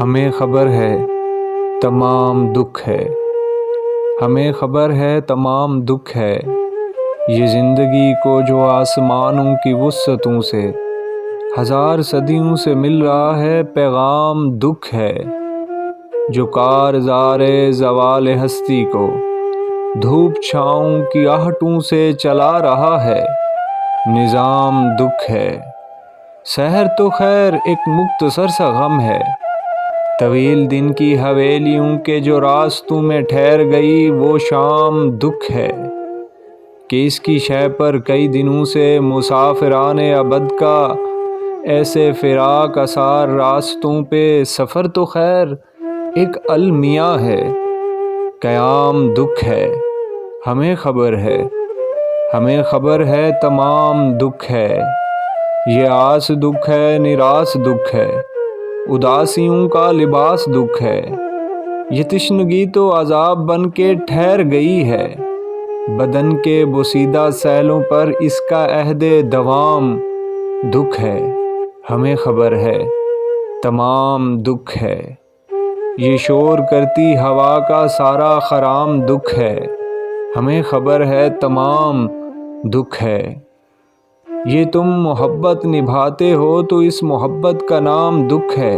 ہمیں خبر ہے تمام دکھ ہے، ہمیں خبر ہے تمام دکھ ہے، یہ زندگی کو جو آسمانوں کی وسعتوں سے ہزار صدیوں سے مل رہا ہے پیغام دکھ ہے، جو کارزار زوال ہستی کو دھوپ چھاؤں کی آہٹوں سے چلا رہا ہے نظام دکھ ہے۔ سحر تو خیر ایک مختصر سا غم ہے، طویل دن کی حویلیوں کے جو راستوں میں ٹھہر گئی وہ شام دکھ ہے، کہ اس کی شے پر کئی دنوں سے مسافران ابد کا ایسے فراق آثار راستوں پہ سفر تو خیر ایک المیہ ہے، قیام دکھ ہے۔ ہمیں خبر ہے، ہمیں خبر ہے تمام دکھ ہے، یہ آس دکھ ہے، نراس دکھ ہے، اداسیوں کا لباس دکھ ہے، یہ تشنگی تو عذاب بن کے ٹھہر گئی ہے، بدن کے بوسیدہ سیلوں پر اس کا عہد دوام دکھ ہے۔ ہمیں خبر ہے تمام دکھ ہے، یہ شور کرتی ہوا کا سارا خرام دکھ ہے، ہمیں خبر ہے تمام دکھ ہے۔ یہ تم محبت نبھاتے ہو تو اس محبت کا نام دکھ ہے،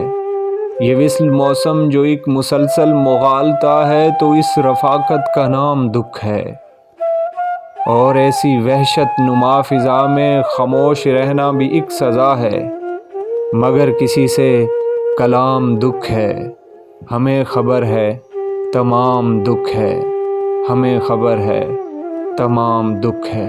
یہ وصل موسم جو ایک مسلسل مغالطہ ہے تو اس رفاقت کا نام دکھ ہے، اور ایسی وحشت نما فضا میں خاموش رہنا بھی ایک سزا ہے، مگر کسی سے کلام دکھ ہے۔ ہمیں خبر ہے تمام دکھ ہے، ہمیں خبر ہے تمام دکھ ہے۔